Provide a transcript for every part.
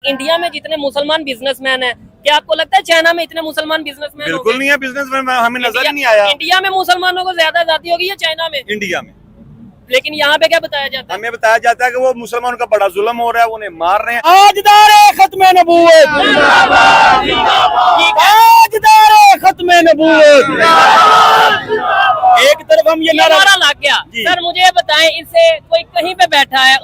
India में जितने मुसलमान बिजनेसमैन हैं, क्या आपको लगता है चाइना में इतने मुसलमान बिजनेसमैन बिल्कुल नहीं है बिजनेसमैन, हमें नजर ही नहीं आया। इंडिया में मुसलमानों को ज्यादा आजादी होगी या चाइना में? इंडिया में। लेकिन यहाँ पे क्या बताया जाता है? हमें बताया जाता है कि वो मुसलमानों का बड़ा जुल्म हो रहा है, उन्हें मार रहे हैं। ताजदारे खत्मे नबूवत, ताजदारे खत्मे नबूवत। एक तरफ हम ये नारा लग गया। सर मुझे ये बताएं, इससे कोई कहीं पे बैठा है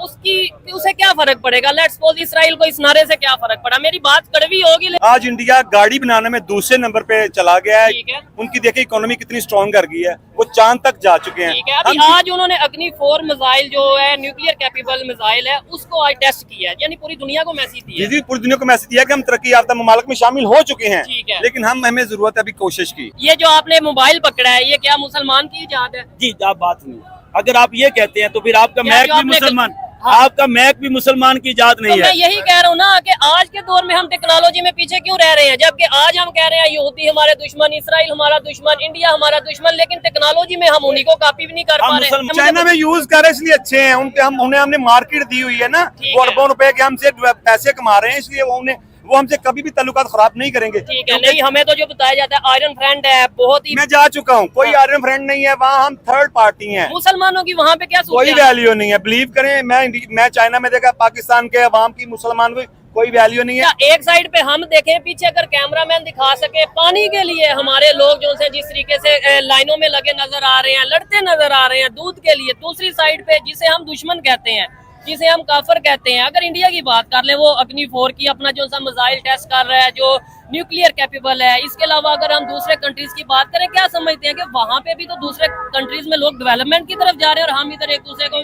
उसे क्या फर्क पड़ेगा? लेट्स सपोज इसराइल को इस नारे से क्या फर्क पड़ा? मेरी बात कड़वी होगी लेकिन आज इंडिया गाड़ी बनाने में दूसरे नंबर पे चला गया है। उनकी देखिए इकोनॉमी कितनी स्ट्रॉन्ग कर गई है, वो चांद तक जा चुके हैं। ठीक है, अभी आज उन्होंने अग्नि 4 मिसाइल जो है न्यूक्लियर कैपेबल मिसाइल है उसको आज टेस्ट किया है, यानी पूरी दुनिया को मैसेज दिया जी पूरी दुनिया को मैसेज दिया कि हम तरक्की याफ्ता ममालिक में शामिल हो चुके हैं। ठीक है, लेकिन हमें जरूरत है अभी कोशिश की। ये जो आपने मोबाइल पकड़ा है ये क्या मुसलमान की इजाद है? जी आप बात नहीं, अगर आप ये कहते हैं तो फिर आपका मैक भी मुसलमान, आपका मैक भी मुसलमान की इजाद नहीं है। मैं यही कह रहा हूँ ना कि आज के दौर में हम टेक्नोलॉजी में पीछे क्यों रह रहे हैं, जबकि आज हम कह रहे हैं यहूदी हमारे दुश्मन, इसराइल हमारा दुश्मन, इंडिया हमारा दुश्मन, लेकिन टेक्नोलॉजी में हम उन्हीं को कॉपी भी नहीं कर पा रहे। चाइना में यूज कर रहे इसलिए अच्छे हैं, उन्हें हमने मार्केट दी हुई है ना, वो अरबों रुपए के हमसे पैसे कमा रहे हैं, इसलिए वो हमसे कभी भी ताल्लुकात खराब नहीं करेंगे। ठीक है, नहीं हमें तो जो बताया जाता है आयरन फ्रेंड है बहुत ही। मैं जा चुका हूँ, कोई आयरन फ्रेंड नहीं है वहाँ, हम थर्ड पार्टी हैं। मुसलमानों की वहाँ पे क्या कोई वैल्यू नहीं है, बिलीव करें। मैं चाइना में देखा पाकिस्तान के अवाम की, मुसलमान की कोई वैल्यू नहीं है। एक साइड पे हम देखें, पीछे अगर कैमरामैन दिखा सके, पानी के लिए हमारे लोग जो से जिस तरीके से लाइनों में लगे नजर आ रहे हैं, लड़ते नजर आ रहे हैं दूध के लिए। दूसरी साइड पे जिसे हम दुश्मन कहते हैं, जिसे हम काफर कहते हैं, अगर इंडिया की बात कर ले, वो अग्नि 4 की अपना जो सा मिसाइल टेस्ट कर रहा है जो न्यूक्लियर कैपेबल है। इसके अलावा अगर हम दूसरे कंट्रीज की बात करें, क्या समझते हैं कि वहाँ पे भी तो दूसरे कंट्रीज में लोग डेवलपमेंट की तरफ जा रहे हैं और हम इधर एक दूसरे को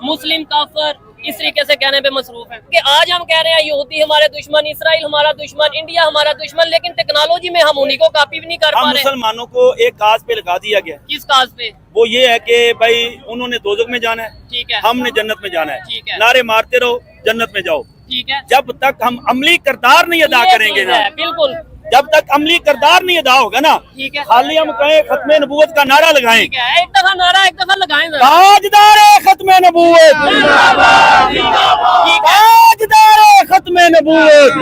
मुस्लिम काफर इस तरीके से कहने पे मसरूफ है कि आज हम कह रहे हैं यहूदी हमारे दुश्मन, इसराइल हमारा दुश्मन, इंडिया हमारा दुश्मन, लेकिन टेक्नोलॉजी में हम उन्हीं को कॉपी भी नहीं कर पा रहे। मुसलमानों को एक काज पे लगा दिया गया। किस काज पे? वो ये है कि भाई उन्होंने दोजख में जाना है, ठीक है, हमने जन्नत में जाना है। ठीक है, नारे मारते रहो जन्नत में जाओ। ठीक है, जब तक हम अमली किरदार नहीं अदा करेंगे ना, बिल्कुल, जब तक अमली किरदार नहीं अदा होगा ना, ठीक है, खाली हम कहें खत्मे नबूवत का नारा लगाएं। ठीक है, एक दफा नारा एक दफा लगाएं। ताजदारे खत्मे नबूवत, ताजदारे खत्मे नबूवत।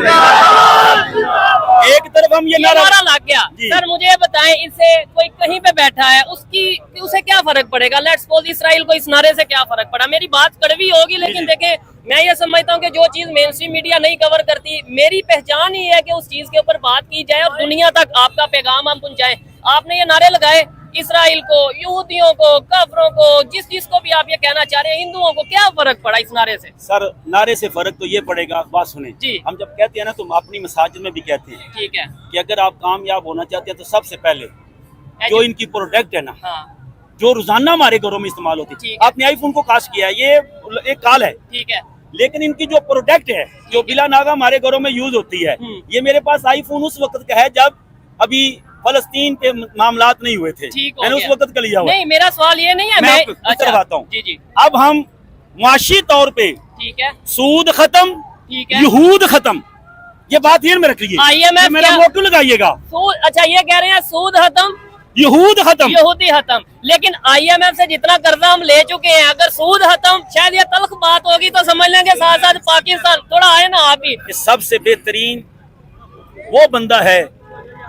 एक तरफ हम ये नारा लग गया। सर मुझे ये बताएं, इससे कोई कहीं पे बैठा है उसे क्या फर्क पड़ेगा? लेट्स सपोज इसराइल को इस नारे से क्या फर्क पड़ा? मेरी बात कड़वी होगी लेकिन देखें, मैं ये समझता हूँ कि जो चीज मेन स्ट्रीम मीडिया नहीं कवर करती, मेरी पहचान ही है कि उस चीज के ऊपर बात की जाए और दुनिया तक आपका पैगाम हम पहुंचाएं। आपने ये नारे लगाए इसराइल को, यहूदियों को, काफरों को, जिसको भी आप ये कहना चाह रहे हैं, हिंदुओं को क्या फर्क पड़ा इस नारे से? सर नारे से फर्क तो ये पड़ेगा, बात सुने जी। हम जब कहते हैं ना, तुम अपनी मसाजिद में भी कहते हैं, ठीक है, कि अगर आप कामयाब होना चाहते हैं तो सबसे पहले जो इनकी प्रोडक्ट है ना, जो रोजाना हमारे घरों में इस्तेमाल होती है, आपने आईफोन को काश किया, ये एक काल है, ठीक है, लेकिन इनकी जो प्रोडक्ट है जो बिला नागा हमारे घरों में यूज होती है, ये मेरे पास आईफोन उस वक्त का है जब अभी फलस्तीन पे मामलात नहीं हुए थे, मैंने उस वक्त का लिया हुआ। नहीं, मेरा सवाल ये नहीं है, मैं बताता हूँ। जी जी, अब हम मुआशी तौर पे, ठीक है, सूद खत्म, ठीक है, यहूद खत्म, ये बात ध्यान में रखिए, IMF मेरा मोटू लगाइएगा। अच्छा ये कह रहे हैं सूद खत्म, यहूद खत्म, यहूदी खत्म, लेकिन IMF से जितना कर्जा हम ले चुके हैं, अगर सूद खत्म, शायद ये तल्ख बात होगी तो समझ लेंगे साथ साथ पाकिस्तान थोड़ा आए ना आप ही। सबसे बेहतरीन वो बंदा है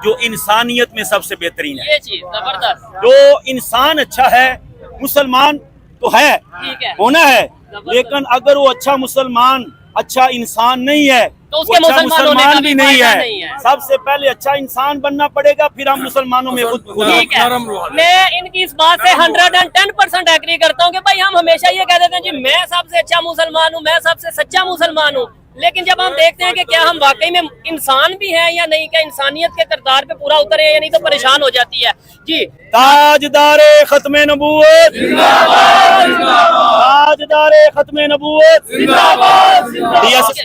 जो इंसानियत में सबसे बेहतरीन है, ये चीज जबरदस्त, जो इंसान अच्छा है, मुसलमान तो है, ठीक है, होना है, लेकिन अगर वो अच्छा मुसलमान, अच्छा इंसान नहीं है तो उसके अच्छा मुसलमान भी नहीं है। सबसे पहले अच्छा इंसान बनना पड़ेगा, फिर हम मुसलमानों में ठीक है। मैं इनकी इस बात से 110% एग्री करता हूँ कि भाई हम हमेशा ये कह देते हैं जी मैं सबसे अच्छा मुसलमान हूँ, मैं सबसे सच्चा मुसलमान हूँ, लेकिन जब हम देखते हैं कि क्या हम वाकई में इंसान भी हैं या नहीं, क्या इंसानियत के किरदार पे पूरा उतरे हैं या नहीं, तो परेशान हो जाती है जी। ताजदारे खत्मे नबूवत, ताजदारे खत्मे नबूवत।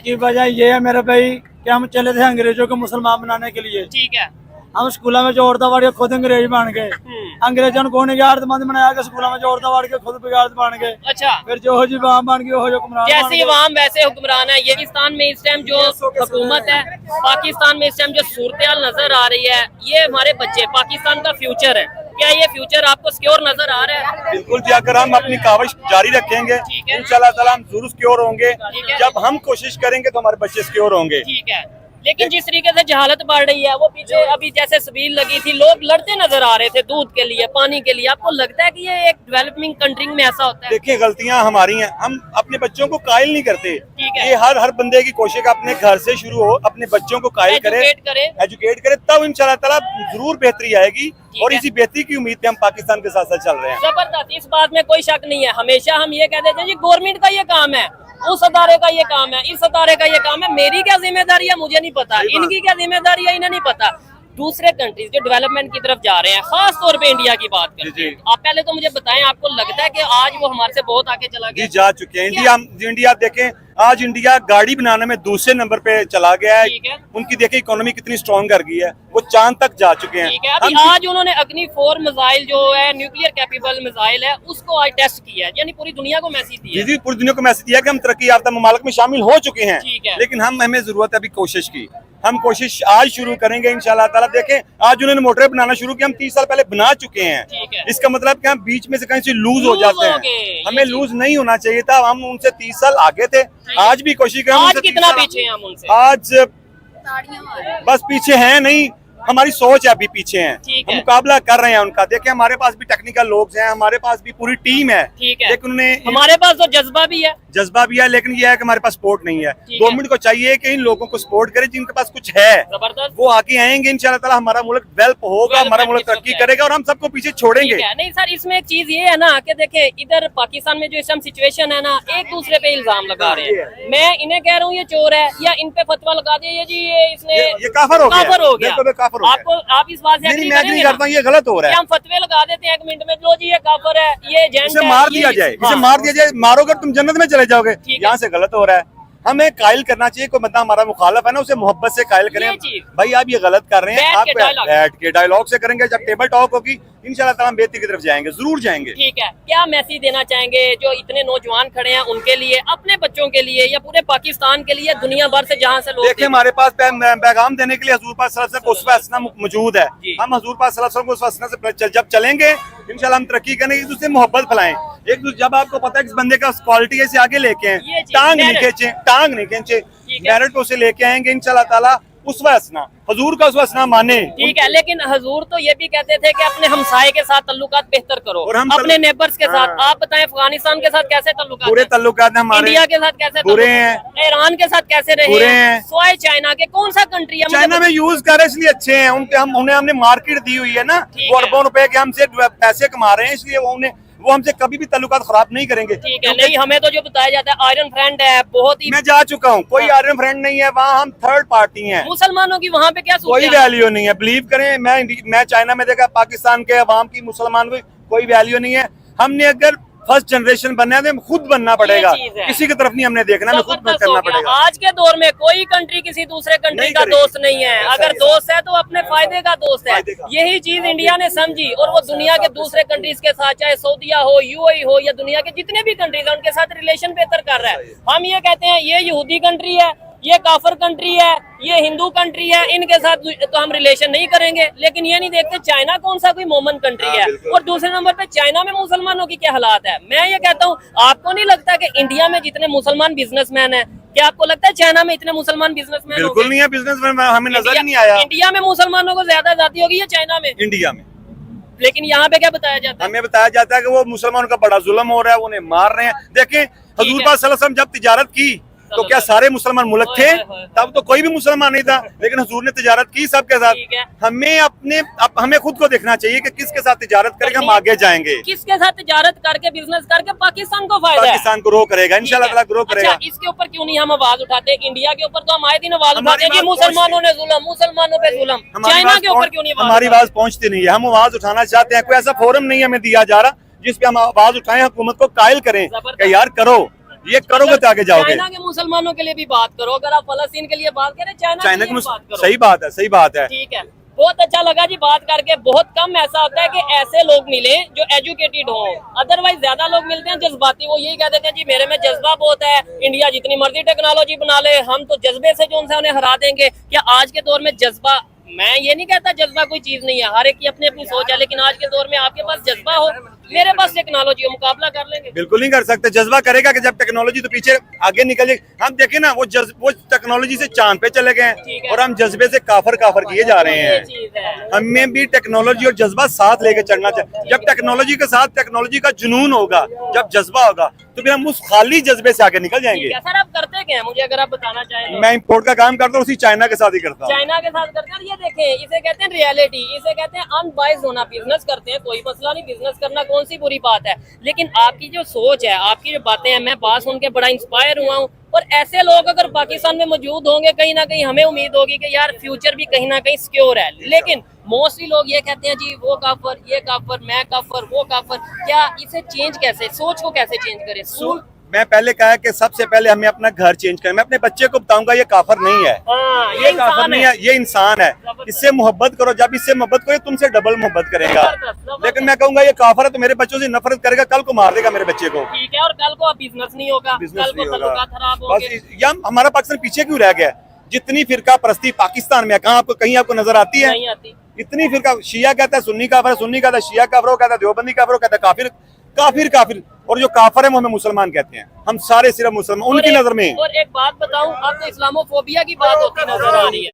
की वजह ये है मेरे भाई कि हम चले थे अंग्रेजों को मुसलमान बनाने के लिए, ठीक है, हम स्कूलों में जोड़ता वाड़ के खुद अंग्रेज बन गए, अंग्रेजों को गियारतमंद बनाया के स्कूलों में जोड़ता वाड़ के खुद बिगाड़ बन गए। अच्छा, फिर जो हो जी आवाम बन गई, हो जो हुक्मरान, जैसे अवाम वैसे हुक्मरान है। ये पाकिस्तान में इस टाइम जो हुकूमत है, पाकिस्तान में इस टाइम जो सूरत नजर आ रही है, ये हमारे बच्चे, पाकिस्तान का फ्यूचर है। क्या ये फ्यूचर आपको सिक्योर नजर आ रहा है? बिल्कुल जी, अगर हम अपनी काविश जारी रखेंगे इंशाल्लाह ताला हम जरूर सिक्योर होंगे। जब हम कोशिश करेंगे तो हमारे बच्चे सिक्योर होंगे। ठीक है, लेकिन जिस तरीके से जहालत बढ़ रही है, वो पीछे अभी जैसे सबील लगी थी, लोग लड़ते नजर आ रहे थे दूध के लिए, पानी के लिए। आपको लगता है कि ये एक डेवलपिंग कंट्री में ऐसा होता है? देखिए, गलतियां हमारी हैं, हम अपने बच्चों को कायल नहीं करते। है। ये हर बंदे की कोशिश अपने घर से शुरू हो, अपने बच्चों को कायल करे, एजुकेट करे, तब इंशाल्लाह ताला जरूर बेहतरी आएगी। और इसी बेहतरी की उम्मीद पे हम पाकिस्तान के साथ साथ चल रहे हैं। जबरदस्त, इस बात में कोई शक नहीं है। हमेशा हम ये कहते थे जी गवर्नमेंट का ये काम है, उस अदारे का ये काम है, इस अदारे का ये काम है। मेरी क्या जिम्मेदारी है मुझे नहीं पता, इनकी क्या जिम्मेदारी है इन्हें नहीं पता। दूसरे कंट्रीज जो डेवलपमेंट की तरफ जा रहे हैं, खास तौर पे इंडिया की बात करते हैं, आप पहले तो मुझे बताएं, आपको लगता है कि आज वो हमारे से बहुत आगे चला गया? जी, जा चुके हैं। इंडिया देखें, आज इंडिया गाड़ी बनाने में दूसरे नंबर पे चला गया है। उनकी देखिए इकोनॉमी कितनी स्ट्रॉन्ग कर गई है, वो चांद तक जा चुके हैं। ठीक है, अभी आज उन्होंने अग्नि 4 मिसाइल जो है न्यूक्लियर कैपेबल मिसाइल है, उसको आज टेस्ट किया है, यानी पूरी दुनिया को मैसेज दिया। जी, पूरी दुनिया को मैसेज दिया कि हम तरक्की याफ्ता ममालिक में शामिल हो चुके हैं। लेकिन हमें जरूरत है अभी कोशिश की। हम कोशिश आज शुरू करेंगे इंशाल्लाह ताला। देखें, आज उन्होंने मोटरें बनाना शुरू किया, हम 30 साल पहले बना चुके हैं। इसका मतलब कि हम बीच में से कहीं से लूज हो जाते हैं। हमें लूज नहीं होना चाहिए था, हम उनसे 30 साल आगे थे। आज भी कोशिश करें। आज कितना पीछे हैं हम उनसे? आज बस पीछे हैं नहीं, हमारी सोच है अभी पीछे हैं। हम मुकाबला कर रहे हैं उनका। देखिए, हमारे पास भी टेक्निकल लोग हैं, हमारे पास भी पूरी टीम है। लेकिन उन्हें हमारे पास तो जज्बा भी है, लेकिन यह है कि हमारे पास सपोर्ट नहीं है। गवर्नमेंट को चाहिए कि इन लोगों को सपोर्ट करे जिनके पास कुछ है, वो आगे आएंगे इंशाल्लाह ताला। हमारा मुल्क डेवलप होगा, हमारा मुल्क तरक्की करेगा और हम सबको पीछे छोड़ेंगे नहीं सर। इसमें एक चीज ये है ना कि देखिए, इधर पाकिस्तान में जो इस सिचुएशन है ना, एक दूसरे पे इल्जाम लगा रहे हैं। मैं इन्हें कह रहा हूँ ये चोर है, या इन पे फतवा लगा दिया जी ये काफिर हो गया। आपको आप इस बात से एग्री करता हूँ, ये गलत हो रहा है। हम फतवे लगा देते हैं 1 मिनट में, लो जी ये काफिर है, ये जेंट है, मार दिया जाए, इसे मार दिया जाए, मारोगे तुम जन्नत में चले जाओगे। यहाँ से गलत हो रहा है। हमें कायल करना चाहिए। कोई बंदा हमारा मुखालफ है ना, उसे मोहब्बत से कायल करें, भाई आप ये गलत कर रहे हैं, आप बैठ के डायलॉग से करेंगे। जब टेबल टॉक होगी इंशाल्लाह ताला हम बेहतरी की तरफ जाएंगे, जरूर जाएंगे। ठीक है, क्या मैसेज देना चाहेंगे जो इतने नौजवान खड़े हैं उनके लिए, अपने बच्चों के लिए, या पूरे पाकिस्तान के लिए, दुनिया भर से जहाँ से लोग? देखिए, हमारे पास पैगाम देने के लिए हुजूर पाक सल्लल्लाहु अलैहि वसल्लम का उसवा मौजूद है। हम हुजूर पाक सल्लल्लाहु अलैहि वसल्लम से जब चलेंगे इंशाल्लाह हम तरक्की करेंगे, एक दूसरे से मोहब्बत फैलाएं। एक दूसरे, जब आपको पता है किस बंदे का क्वालिटी है, इसे आगे लेके आए, टांग नहीं खींचे, मेरिट पे उसे लेके आएंगे इंशाल्लाह ताला। उसवा हसना, हुजूर का उसवा हसना माने। ठीक है, लेकिन हुजूर तो ये भी कहते थे कि अपने हमसाये के साथ तल्लुकात बेहतर करो, और हम अपने नेबर्स के साथ। आप बताएं, अफगानिस्तान के साथ कैसे तल्लुकात? पूरे तल्लुकात हमारे। इंडिया के साथ कैसे बुरे हैं? ईरान के साथ कैसे रहे हैं? स्वाय चाइना के, कौन सा कंट्री है? चाइना में यूज कर रहे इसलिए अच्छे हैं, उन्हें हमने मार्केट दी हुई है ना, वो अरबों रुपए के हमसे पैसे कमा रहे हैं, इसलिए वो हमसे कभी भी ताल्लुकात खराब नहीं करेंगे। ठीक है, नहीं हमें तो जो बताया जाता है आयरन फ्रेंड है, बहुत ही। मैं जा चुका हूँ, कोई आयरन फ्रेंड नहीं है वहाँ, हम थर्ड पार्टी हैं। मुसलमानों की वहाँ पे क्या कोई वैल्यू नहीं है, बिलीव करें। मैं चाइना में देखा, पाकिस्तान के अवाम की, मुसलमान की कोई वैल्यू नहीं है। हमने अगर फर्स्ट जनरेशन बनना है तो खुद बनना पड़ेगा, किसी की तरफ नहीं हमने देखना, हमें खुद करना पड़ेगा। आज के दौर में कोई कंट्री किसी दूसरे कंट्री का दोस्त नहीं है। अगर दोस्त है तो अपने फायदे का दोस्त है। यही चीज इंडिया ने समझी, और वो दुनिया के दूसरे कंट्रीज के साथ, चाहे सऊदीया हो, यूएई हो, या दुनिया के जितने भी कंट्रीज है, उनके साथ रिलेशन बेहतर कर रहा है। हम ये कहते हैं ये यहूदी कंट्री है, ये काफर कंट्री है, ये हिंदू कंट्री है, इनके साथ तो हम रिलेशन नहीं करेंगे। लेकिन ये नहीं देखते चाइना कौन सा कोई मोमन कंट्री है, और दूसरे नंबर पे चाइना में मुसलमानों की क्या हालात है। मैं ये कहता हूँ, आपको नहीं लगता कि इंडिया में जितने मुसलमान बिजनेसमैन हैं, क्या आपको लगता है चाइना में इतने मुसलमान बिजनेसमैन? बिल्कुल नहीं है, बिजनेसमैन हमें नजर ही नहीं आया। इंडिया में मुसलमानों को ज्यादा जाती होगी या चाइना में? इंडिया में। लेकिन यहाँ पे क्या बताया जाता है? हमें बताया जाता है कि वो मुसलमानों का बड़ा जुल्म हो रहा है, उन्हें मार रहे हैं। देखें, हुजूर पाक सल्लल्लाहु अलैहि वसल्लम जब तिजारत की तो क्या सारे मुसलमान मुल्क थे? तब तो कोई भी मुसलमान नहीं था, लेकिन हुजूर ने तिजारत की सबके साथ। हमें खुद को देखना चाहिए कि किसके साथ तिजारत करके हम आगे जाएंगे, किसके साथ तिजारत करके, बिजनेस करके पाकिस्तान को फायदा है, पाकिस्तान को ग्रो करेगा इंशाल्लाह ताला, ग्रो करेगा। अच्छा, इसके ऊपर क्यों नहीं हम आवाज उठाते? इंडिया के ऊपर तो हम आए दिन आवाज उठाते हैं कि मुसलमानों ने जुल्म, मुसलमानों पे जुल्म। चाइना के ऊपर क्यों नहीं? हमारी आवाज पहुँचती नहीं है, हम आवाज उठाना चाहते हैं। कोई ऐसा फोरम नहीं हमें दिया जा रहा जिसपे हम आवाज उठाएं, हुकूमत को कायल करें कि यार करो, ये करोगे तो आगे जाओगे। चाइना के मुसलमानों के लिए भी बात करो, अगर आप फलस्तीन के लिए बात करें, चाइना की बात करो। सही बात है, सही बात है। ठीक है, बहुत अच्छा लगा जी बात करके। बहुत कम ऐसा होता है कि ऐसे लोग मिले जो एजुकेटेड हो, अदरवाइज ज्यादा लोग मिलते हैं जज्बाती। वो यही कहते हैं जी मेरे में जज्बा बहुत है, इंडिया जितनी मर्जी टेक्नोलॉजी बना ले, हम तो जज्बे से जो उनसे उन्हें हरा देंगे। क्या आज के दौर में जज्बा मैं ये नहीं कहता जज्बा कोई चीज नहीं है, हर एक की अपनी अपनी सोच है, लेकिन आज के दौर में आपके पास जज्बा हो, मेरे पास टेक्नोलॉजी हो, मुकाबला कर लेंगे। बिल्कुल नहीं कर सकते। जज्बा करेगा कि जब टेक्नोलॉजी तो पीछे आगे निकल जाएगी। हम देखें ना, वो टेक्नोलॉजी से चांद पे चले गए हैं और हम जज्बे से काफर किए जा रहे हैं। हमें भी टेक्नोलॉजी और जज्बा साथ लेके चलना चाहिए। जब टेक्नोलॉजी के साथ टेक्नोलॉजी का जुनून होगा, जब जज्बा होगा, तो फिर हम उस खाली जज्बे से आगे निकल जाएंगे। सर आप करते क्या है, मुझे अगर आप बताना चाहें? मैं इम्पोर्ट का काम करता हूँ, उसी चाइना के साथ ही करता हूँ। चाइना के साथ करते हैं। ये देखें, इसे कहते हैं रियलिटी, इसे कहते हैं अनबाइज्ड होना। बिजनेस करते हैं, कोई मसला नहीं, बिजनेस करना कौन सी बुरी बात है, लेकिन आपकी जो सोच है, आपकी जो बातें हैं, मैं बात सुन के बड़ा इंस्पायर हुआ हूँ। और ऐसे लोग अगर पाकिस्तान में मौजूद होंगे, कहीं ना कहीं हमें उम्मीद होगी कि यार फ्यूचर भी कहीं ना कहीं सिक्योर है। लेकिन मोस्टली लोग ये कहते हैं जी वो काफर, ये काफर, मैं काफर, वो काफर। क्या इसे चेंज कैसे, सोच को कैसे चेंज करें? स्कूल मैं पहले कहा कि सबसे पहले हमें अपना घर चेंज करें। मैं अपने बच्चे को बताऊंगा ये काफर नहीं है, ये काफर नहीं है, ये इंसान है, इससे मोहब्बत करो। जब इससे मोहब्बत करो, तुमसे डबल मोहब्बत करेगा। लेकिन मैं कहूंगा ये काफर है तो मेरे बच्चों से नफरत करेगा, कल को मार देगा मेरे बच्चे को। ठीक है, और कल को बिजनेस नहीं होगा, कल को तल्लुकात खराब होंगे। बस हमारा पाकिस्तान पीछे क्यों रह गया? जितनी फिरका परस्ती पाकिस्तान में, कहाँ आपको कहीं आपको नजर आती है? नहीं आती। इतनी फिरका, शिया कहता है सुन्नी काफर, सुन्नी कहता है शिया काफर, वो कहता है देवबंदी काफर, वो कहता है काफिर, काफिर काफिर। और जो काफर है वो हमें मुसलमान कहते हैं। हम सारे सिर्फ मुसलमान उनकी नजर में। और एक बात बताऊं, अब तो इस्लामोफोबिया की बात होती नजर आ रही है।